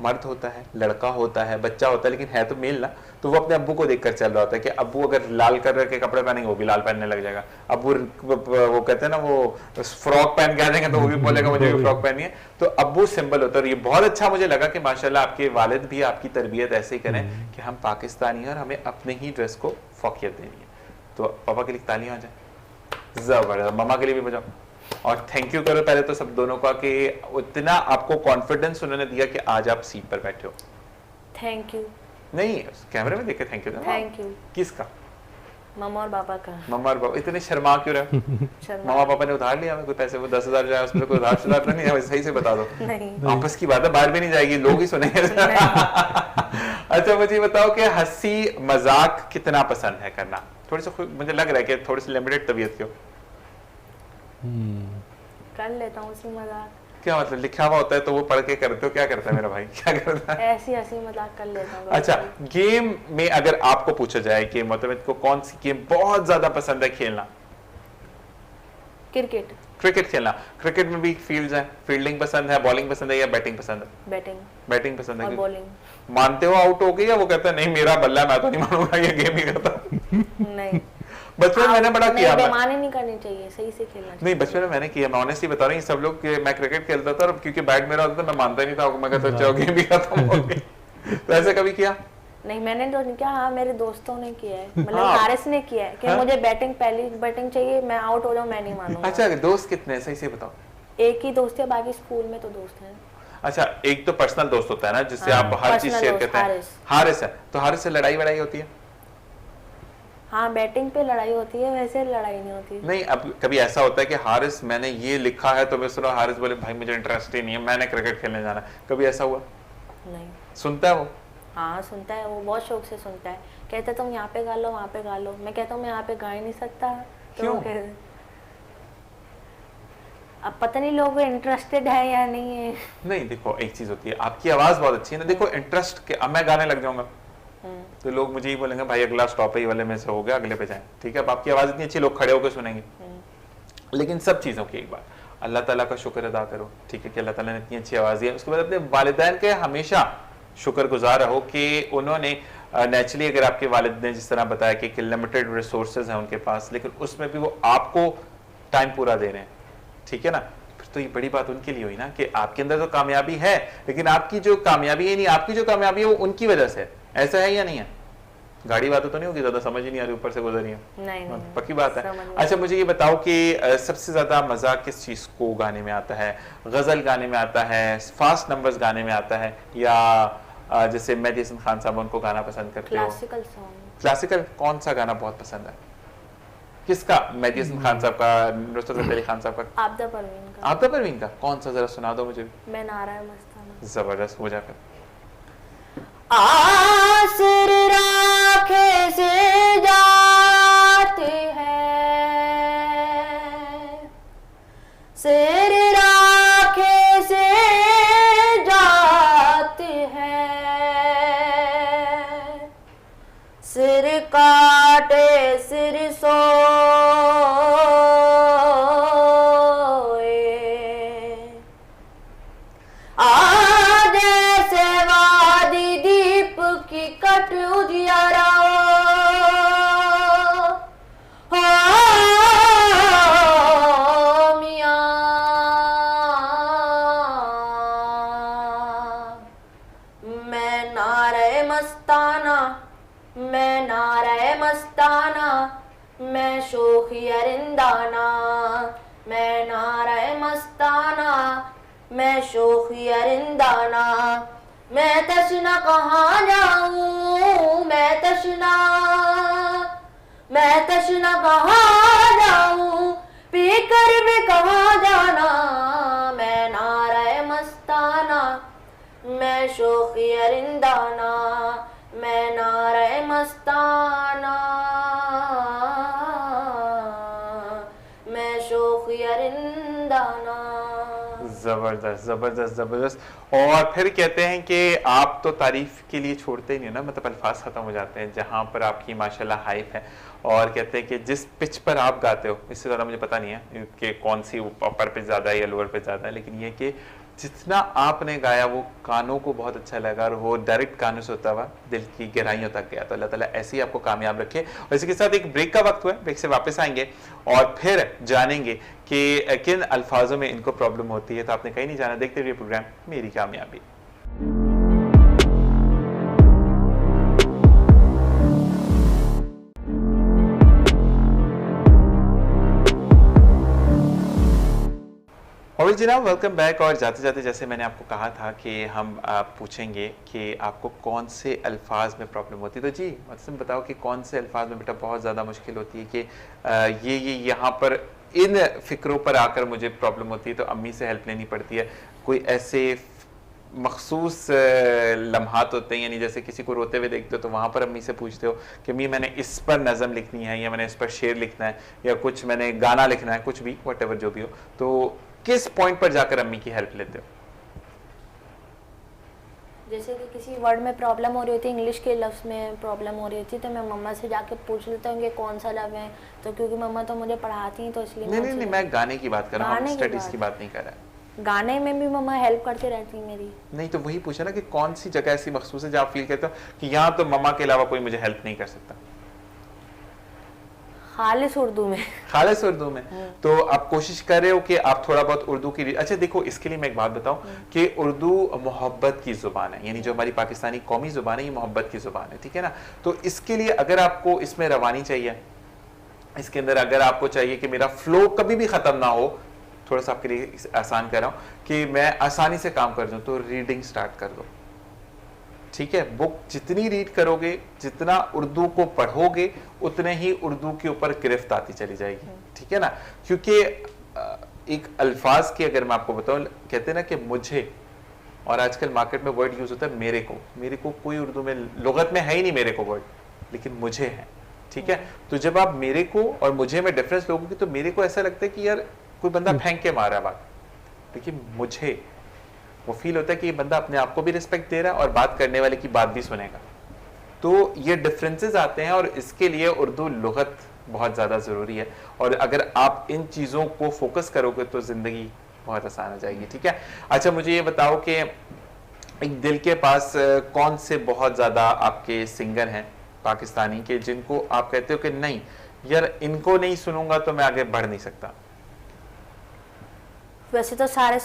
मर्द होता है, लड़का होता है, बच्चा होता है, लेकिन है तो मेल ना, तो वो अपने अब्बू को देखकर चल रहा होता है कि अब्बू अगर लाल कलर के कपड़े पहनेंगे वो भी लाल पहनने लग जाएगा। अब्बू वो कहते हैं ना, वो फ्रॉक पहन के आ जाएंगे तो वो भी बोलेगा मुझे भी फ्रॉक पहनी है। तो अब्बू सिंबल होता है। और ये बहुत अच्छा मुझे लगा कि माशाल्लाह आपके वालिद भी आपकी तरबियत ऐसे ही करें कि हम पाकिस्तानी हैं और हमें अपने ही ड्रेस को फौकियत देनी है। तो पापा के लिए तालियां हो जाए, जबरदस्त। मम्मा के लिए भी बजाओ और थैंक यू करो पहले तो सब दोनों का कि उतना आपको कॉन्फिडेंस उन्होंने दिया कि आज आप सीट पर बैठे हो। थैंक यू नहीं, कैमरे में देखे थैंक यू। Thank you. किसका? मम्मा और पापा का। मम्मा और पापा। इतने शर्मा क्यों रहे? मम्मा पापा ने उधार लिया कोई पैसे, वो 10,000 जाए उसमें कोई उधार शुधार तो नहीं है? सही से बता दो। नहीं। आपस की बात है, बाहर भी नहीं जाएगी, लोग ही सुनेंगे। अच्छा मुझे बताओ कि हंसी मजाक कितना पसंद है करना? थोड़ी सी मुझे लग रहा है कि थोड़ी सी लिमिटेड तबीयत क्यों? कर लेता हूँ उसी मजाक। क्या मतलब लिखा हुआ होता है तो वो पढ़ के करते हो? क्या करता है मेरा भाई, क्या करता है? ऐसी हंसी मजाक कर लेता हूँ। अच्छा, गेम में अगर आपको पूछा जाए कि मतलब इनको कौन सी गेम बहुत ज्यादा पसंद है खेलना? क्रिकेट। क्रिकेट खेलना। क्रिकेट में भी फील्ड्स हैं, फील्डिंग पसंद है, बॉलिंग पसंद है या बैटिंग पसंद है? बैटिंग। बैटिंग पसंद है और बॉलिंग। मानते हो आउट हो गई या वो कहता है नहीं मेरा बल्ला है, मैं तो नहीं मानूंगा, ये गेम ही करता? नहीं। बचपन में मैंने बड़ा किया। बेईमानी नहीं करनी चाहिए, सही से खेलना चाहिए। नहीं बचपन में मैंने किया, मैं ऑनेस्टली बता रहा हूँ, सब लोग मैं क्रिकेट खेलता था और क्योंकि बैट मेरा होता था मैं मानता ही नहीं था, मैं कहता चलो गेम भी खत्म हो गई। तो ऐसे कभी किया? नहीं मैंने तो नहीं किया। हाँ मेरे दोस्तों ने किया है, मतलब हारिस ने किया है कि मुझे बैटिंग, पहली बैटिंग चाहिए, मैं आउट हो जाऊं मैं नहीं मानूंगा। अच्छा दोस्त कितने हैं सही से बताओ? एक ही दोस्त है, बाकी स्कूल में तो दोस्त हैं। अच्छा एक तो पर्सनल दोस्त होता है ना जिससे आप हर चीज शेयर करते हैं। हारिस है, तो हारिस से लड़ाई वड़ाई होती है? हाँ बैटिंग पे लड़ाई होती है, वैसे लड़ाई नहीं होती। नहीं अब कभी ऐसा होता है कि हारिस मैंने ये लिखा है तो मैं सुना, हारिस बोले भाई मुझे इंटरेस्ट ही नहीं है, मैंने क्रिकेट खेलने जाना, कभी ऐसा हुआ? नहीं। सुनता है वो? हाँ सुनता है, वो बहुत शौक से सुनता है। कहते तुम यहाँ पे गा लो वहाँ पे गा लो, मैं कहता हूँ मैं यहाँ पे गा ही नहीं सकता। क्यों? अब पता नहीं लोग इंटरेस्टेड है या नहीं है। नहीं देखो एक चीज होती है, आपकी आवाज बहुत अच्छी है ना, देखो इंटरेस्ट के, अब मैं गाने लग जाऊंगा तो लोग मुझे ही बोलेंगे भाई अगला स्टॉप ही वाले में से हो गया, अगले पे जाएं, ठीक है? अब आपकी आवाज इतनी अच्छी, लोग खड़े होकर सुनेंगे। लेकिन सब चीजों की एक बार अल्लाह ताला का शुक्र अदा करो, ठीक है, कि अल्लाह ताला ने इतनी अच्छी आवाज दी है। उसके बाद अपने वालिदैन के हमेशा शुक्रगुजार रहो कि उन्होंने नेचुरली, अगर आपके वालिद ने जिस तरह बताया कि लिमिटेड रिसोर्सेज हैं उनके पास, लेकिन उसमें भी वो आपको टाइम पूरा दे रहे हैं, ठीक है ना? फिर तो ये बड़ी बात उनके लिए हुई ना कि आपके अंदर तो कामयाबी है, लेकिन आपकी जो कामयाबी है नहीं, आपकी जो कामयाबी है वो उनकी वजह से है। ऐसा है या नहीं है? गाड़ी बात तो नहीं होगी, ज्यादा समझ ही नहीं आ रही, ऊपर से गुजरी है। नहीं, पक्की बात है। अच्छा मुझे ये बताओ कि सबसे ज्यादा मजा किस चीज को गाने में आता है? गजल गाने में आता है, फास्ट नंबर्स गाने में आता है, या जैसे मेहदी हसन खान साहब उनको गाना पसंद करते हो? Classical song. क्लासिकल कौन सा गाना बहुत पसंद है? किसका? मेहदी हसन खान साहब का, नुसरत फतेह अली खान साहब का? आबदा परवीन का। आबदा परवीन का कौन सा, जरा सुना दो मुझे। मैं नारा मस्ताना। जबरदस्त, हो जाकर आसर राखे से जाते हैं, सिर राखे से जाते हैं, सिर काटे सिर मैं शोखी अरिंदाना, मैं नारे मस्ताना, मैं शोखी अरिंदाना, मैं तशना कहाँ जाऊँ, मैं तशना कहाँ जाऊँ, पीकर भी कहाँ जाना, मैं नारे मस्ताना, मैं शोखी अरिंदाना, मैं नारे मस्ताना, मैं शोखी अरिंदाना। जबरदस्त जबरदस्त जबरदस्त। और फिर कहते हैं कि आप तो तारीफ के लिए छोड़ते ही नहीं ना, मतलब अल्फाज खत्म हो जाते हैं जहां पर आपकी माशाल्लाह हाइप है, और कहते हैं कि जिस पिच पर आप गाते हो, इससे ज़्यादा मुझे पता नहीं है कि कौन सी अपर पिच ज़्यादा है या लोअर पिच ज़्यादा है, लेकिन ये कि जितना आपने गाया वो कानों को बहुत अच्छा लगा और वो डायरेक्ट कानों से होता हुआ दिल की गहराइयों तक गया। तो अल्लाह ताला ऐसे ही आपको कामयाब रखे। और इसी के साथ एक ब्रेक का वक्त हुआ है, ब्रेक से वापस आएंगे और फिर जानेंगे कि किन अल्फाजों में इनको प्रॉब्लम होती है। तो आपने कहीं नहीं जाना, देखते रहिए प्रोग्राम मेरी कामयाबी। और जनाब वेलकम बैक। और जाते जाते जैसे मैंने आपको कहा था कि हम पूछेंगे कि आपको कौन से अल्फाज में प्रॉब्लम होती है, तो जी मतलब बताओ कि कौन से अल्फाज में बेटा बहुत ज़्यादा मुश्किल होती है कि ये यहाँ पर इन फ़िक्रों पर आकर मुझे प्रॉब्लम होती है तो अम्मी से हेल्प लेनी पड़ती है। कोई ऐसे मखसूस लम्हात होते हैं, यानी जैसे किसी को रोते हुए देखते हो तो वहाँ पर अम्मी से पूछते हो कि अम्मी मैंने इस पर नज़म लिखनी है या मैंने इस पर शेर लिखना है या कुछ मैंने गाना लिखना है, कुछ भी व्हाटएवर जो भी हो, तो किस पॉइंट पर जाकर अम्मी की हेल्प लेते हो? जैसे कि किसी वर्ड में प्रॉब्लम हो रही होती है, इंग्लिश के लफ्ज़ में प्रॉब्लम हो रही होती है, तो मैं मम्मा से जाके पूछ लेता हूँ कि कौन सा लफ्ज़ है, तो क्योंकि मम्मा तो मुझे पढ़ाती हैं तो इसलिए नहीं, मैं गाने की बात कर रहा हूँ, स्टडीज की बात नहीं कर रहा। गाने में भी मम्मा हेल्प करती रहती है मेरी। नहीं तो वही पूछा ना कि कौन सी जगह ऐसी मखसूस है जहाँ आप फील करते हो कि यहाँ तो मम्मा के अलावा कोई मुझे हेल्प नहीं कर सकता? खालिस उर्दू में। खालिस उर्दू में। तो आप कोशिश कर रहे हो कि आप थोड़ा बहुत उर्दू की, अच्छा देखो इसके लिए मैं एक बात बताऊं कि उर्दू मोहब्बत की जुबान है, यानी जो हमारी पाकिस्तानी कौमी जुबान है ये मोहब्बत की जुबान है, ठीक है ना। तो इसके लिए अगर आपको इसमें रवानी चाहिए, इसके अंदर अगर आपको चाहिए कि मेरा फ्लो कभी भी खत्म ना हो, थोड़ा सा आपके लिए आसान कर रहा हूं कि मैं आसानी से काम कर दूं, तो रीडिंग स्टार्ट कर दो, ठीक है। बुक जितनी रीड करोगे, जितना उर्दू को पढ़ोगे, उतने ही उर्दू के ऊपर गिरफ्त आती चली जाएगी, ठीक है ना। क्योंकि एक अल्फाज की अगर मैं आपको बताऊं, कहते हैं ना कि मुझे, और आजकल मार्केट में वर्ड यूज होता है मेरे को कोई उर्दू में लुगत में है ही नहीं मेरे को वर्ड, लेकिन मुझे है, ठीक है। तो जब आप मेरे को और मुझे में डिफरेंस लोगोगे तो मेरे को ऐसा लगता है कि यार कोई बंदा फेंक के मारा बात, लेकिन मुझे वो फील होता है कि ये बंदा अपने आप को भी रिस्पेक्ट दे रहा है और बात करने वाले की बात भी सुनेगा। तो ये डिफरेंसेस आते हैं और इसके लिए उर्दू लुगत बहुत ज़्यादा ज़रूरी है, और अगर आप इन चीज़ों को फोकस करोगे तो ज़िंदगी बहुत आसान हो जाएगी, ठीक है। अच्छा मुझे ये बताओ कि एक दिल के पास कौन से बहुत ज़्यादा आपके सिंगर हैं पाकिस्तानी के जिनको आप कहते हो कि नहीं यार इनको नहीं सुनूंगा तो मैं आगे बढ़ नहीं सकता? वैसे तो सारे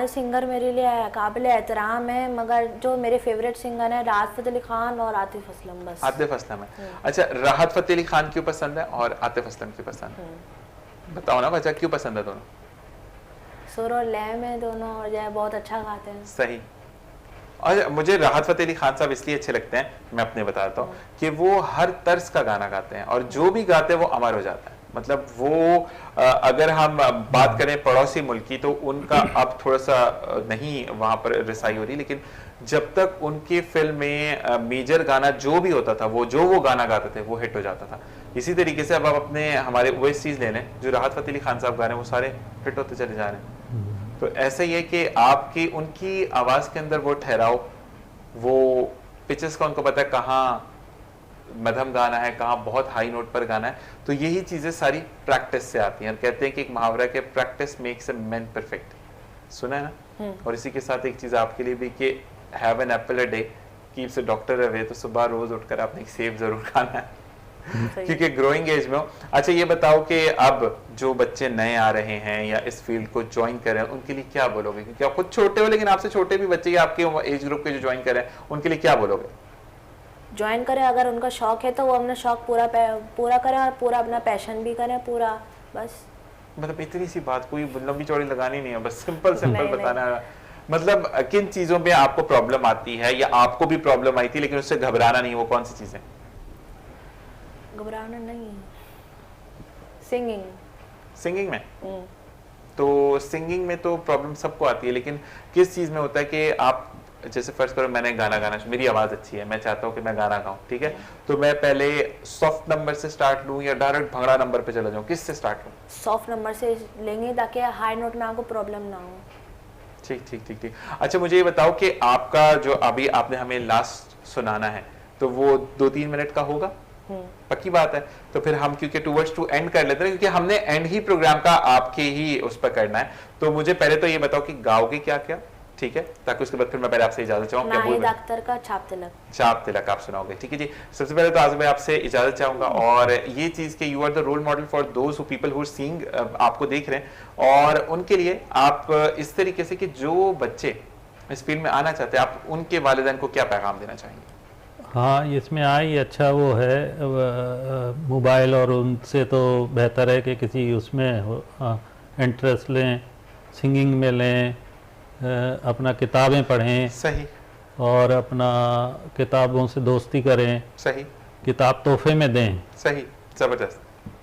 सिंगर मेरे लिए काबिल एहतराम है, मगर जो मेरे फेवरेट सिंगर हैं राहत फ़तेह अली खान और आतिफ असलम। बस आतिफ असलम है। अच्छा, राहत फ़तेह अली खान क्यों पसंद है और आतिफ असलम क्यों पसंद है? बताओ ना बच्चा, क्यों पसंद है दोनों? सुर और लय में दोनों, और जो है बहुत अच्छा गाते हैं। सही। और मुझे राहत फ़तेह अली खान साहब इसलिए अच्छे लगते हैं, मैं अपने बताता हूँ कि वो हर तर्ज का गाना गाते हैं और जो भी गाते हैं वो अमर हो जाता है। मतलब वो अगर हम बात करें पड़ोसी मुल्क की तो उनका अब थोड़ा सा नहीं वहां पर रिसाई हो रही, लेकिन जब तक उनकी फिल्म में मेजर गाना जो भी होता था वो गाना गाते थे वो हिट हो जाता था। इसी तरीके से अब आप अपने हमारे ओएससीज ले लें, जो राहत फ़तेह अली खान साहब गा रहे हैं वो सारे हिट होते चले जा रहे हैं। तो ऐसा ही है कि आपकी उनकी आवाज़ के अंदर वो ठहराव, वो पिचेस का उनको पता है कहाँ मध्यम गाना है, कहाँ बहुत हाई नोट पर गाना है, तो यही चीज़ें सारी प्रैक्टिस से आती हैं। कहते हैं कि एक मुहावरा के practice makes a man perfect, सुना है ना। और इसी के साथ एक चीज़ आपके लिए भी कि have an apple a day keeps a doctor away, तो सुबह रोज उठकर आपने एक सेब जरूर खाना है क्योंकि ग्रोइंग एज में हो। अच्छा ये बताओ कि अब जो बच्चे नए आ रहे हैं या इस फील्ड को ज्वाइन कर रहे हैं उनके लिए क्या बोलोगे? क्योंकि आप खुद छोटे हो, लेकिन आपसे छोटे भी बच्चे आपके एज ग्रुप के जो ज्वाइन कर रहे हैं उनके लिए क्या बोलोगे? ज्वाइन करें, अगर उनका शौक है तो वो अपना शौक पूरा करें और पूरा अपना पैशन भी करें पूरा, बस। मतलब इतनी सी बात, कोई लंबी चौड़ी लगानी नहीं है, बस सिंपल बताना है। मतलब किन चीजों पे आपको प्रॉब्लम आती है या आपको भी प्रॉब्लम आई थी लेकिन उससे घबराना नहीं, वो कौन सी चीजें? घबराना नहीं, सिंगिंग में तो सिंगिंग में तो प्रॉब्लम सबको आती है, लेकिन किस चीज में होता है कि आप जैसे फर्स्ट करो मैंने गाना मेरी आवाज अच्छी है, मैं चाहता हूँ कि मैं गाना गाऊं, ठीक है, तो मैं पहले सॉफ्ट नंबर से स्टार्ट लूं या डायरेक्ट भंगड़ा नंबर पे चला जाऊं? किससे स्टार्ट लूं? सॉफ्ट नंबर से लेंगे ताकि हाई नोट में आपको प्रॉब्लम ना हो। ठीक। अच्छा मुझे ये बताओ कि आपका जो अभी आपने हमें लास्ट सुनाना है तो वो 2-3 मिनट का होगा? पक्की बात है। तो फिर हम क्योंकि टूवर्ड्स टू एंड कर लेते हैं, क्योंकि हमने एंड ही प्रोग्राम का आपके ही उस पर करना है, तो मुझे पहले तो ये बताओ कि गाओगे क्या क्या, ठीक है, ताकि उसके बाद फिर मैं पहले आपसे इजाजत चाहूँ। नाहिद अख्तर का छाप तिलक आप सुनाओगे, ठीक है जी। सबसे पहले तो आज मैं आपसे इजाजत चाहूंगा, और ये चीज कि you are the role model for those people who are seeing, आपको देख रहे हैं, और उनके लिए आप इस तरीके से कि जो बच्चे इस फील्ड में आना चाहते हैं, आप उनके वालिदैन को क्या पैगाम देना चाहेंगे? हाँ, इसमें आई अच्छा वो है मोबाइल, और उनसे तो बेहतर है कि किसी उसमें इंटरेस्ट लें, सिंगिंग में लें, अपना किताबें पढ़ें, सही, और अपना किताबों से दोस्ती करें, सही, किताब तोहफे में दें, सही, जबरदस्त।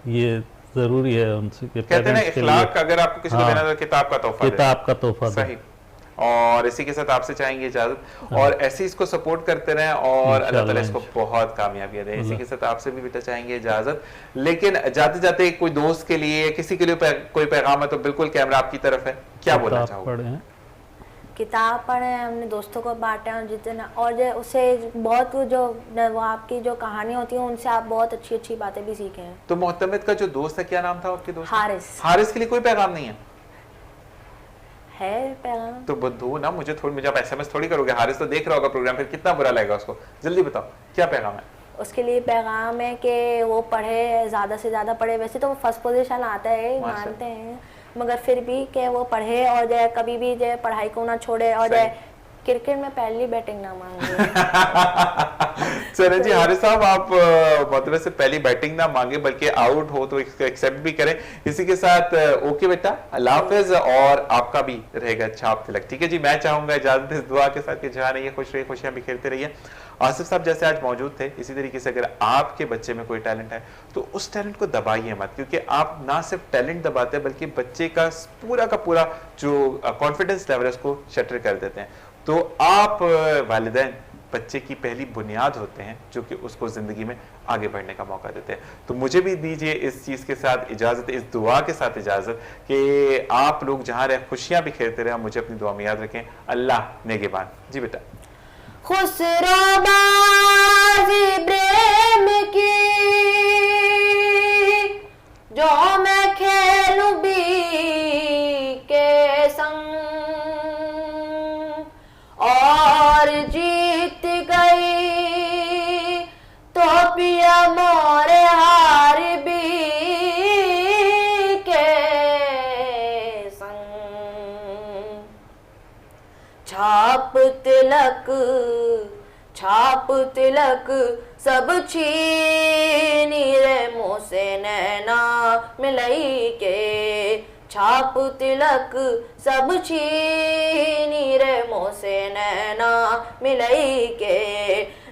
ये ज़रूरी है उनसे कि कहते हैं ना पेरेंट्स के लिए। इखलाक अगर आपको किसी को हाँ, देना तो किताब का तोहफा दें। किताब का तोहफा दें। सही। और इसी के साथ आपसे चाहेंगे इजाजत, और ऐसे इसको सपोर्ट करते रहें और अल्लाह ताला इसको बहुत कामयाबी दे। इसी के साथ आपसे भी बेटा चाहेंगे इजाजत, लेकिन जाते जाते कोई दोस्त के लिए, किसी के लिए कोई पैगाम है तो बिल्कुल कैमरा आपकी तरफ है, क्या बोलना चाहोगे? किताब पढ़े, हमने दोस्तों को बांटे, और जितना और जो उससे बहुत जो वो आपकी जो कहानी होती है उनसे आप बहुत अच्छी अच्छी बातें भी सीखे हैं। तो मोहतमिद का जो दोस्त है, क्या नाम था आपके दोस्त? हारिस। हारिस के लिए कोई पैगाम नहीं है पैगाम? तो बुद्धू ना, मुझे आप SMS थोड़ी करोगे, हारिस तो देख रहा होगा प्रोग्राम, फिर कितना बुरा लगेगा उसको। जल्दी बताओ क्या पैगाम है? उसके लिए पैगाम है कि वो पढ़े, ज़्यादा से ज़्यादा पढ़े। वैसे तो वो फर्स्ट पोजीशन आता है, मानते हैं, मगर फिर भी कि वो पढ़े और जो कभी भी जो पढ़ाई को ना छोड़े, और जो क्रिकेट में पहली बैटिंग ना मांगे। चले जी हारिस साहब, आप मतलब से पहली बैटिंग ना मांगे बल्कि आउट हो तो एक्सेप्ट भी करें। इसी के साथ ओके बेटा, अल्लाह हाफिज, और आपका भी रहेगा छाप तिलक। ठीक है जी, मैं चाहूंगा इजाजत इस दुआ के साथ कि जहाँ रहिए खुश रहिए, खुशियां बिखेरते रहिए। आसिफ साहब जैसे आज मौजूद थे, इसी तरीके से अगर आपके बच्चे में कोई टैलेंट है तो उस टैलेंट को दबाइए मत, क्योंकि आप ना सिर्फ टैलेंट दबाते हैं बल्कि बच्चे का पूरा जो कॉन्फिडेंस लेवल है उसको शटर कर देते हैं। तो आप वालिदैन बच्चे की पहली बुनियाद होते हैं जो कि उसको जिंदगी में आगे बढ़ने का मौका देते हैं। तो मुझे भी दीजिए इस चीज के साथ इजाजत, इस दुआ के साथ इजाजत कि आप लोग जहां रहे खुशियां बिखेरते रहे, मुझे अपनी दुआ में याद रखें। अल्लाह नेगेबान। जी बेटा। खुसरोबाजी प्रेम की जो मैं खेलूं भी के संग, और जीत गई तो पिया मोरे हार भी के संग। छाप तिलक सब छीनी रे मुँह से नैना मिलई के, छाप तिलक सब छीनी रे मुँह से नैना मिलई के,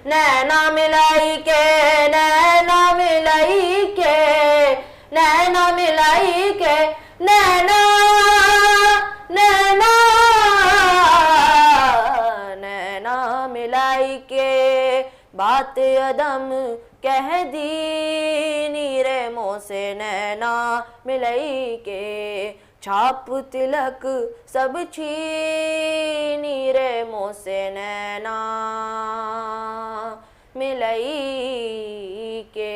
नैना मिलाई के, नैना मिलाई के, नैना मिलाई के, नैना नैना नैना मिलाई के, बात अदम कह दी नीरे मुँह से नैना मिलई के, छाप तिलक सब छीनी रे मुँह से नैना मिलई के।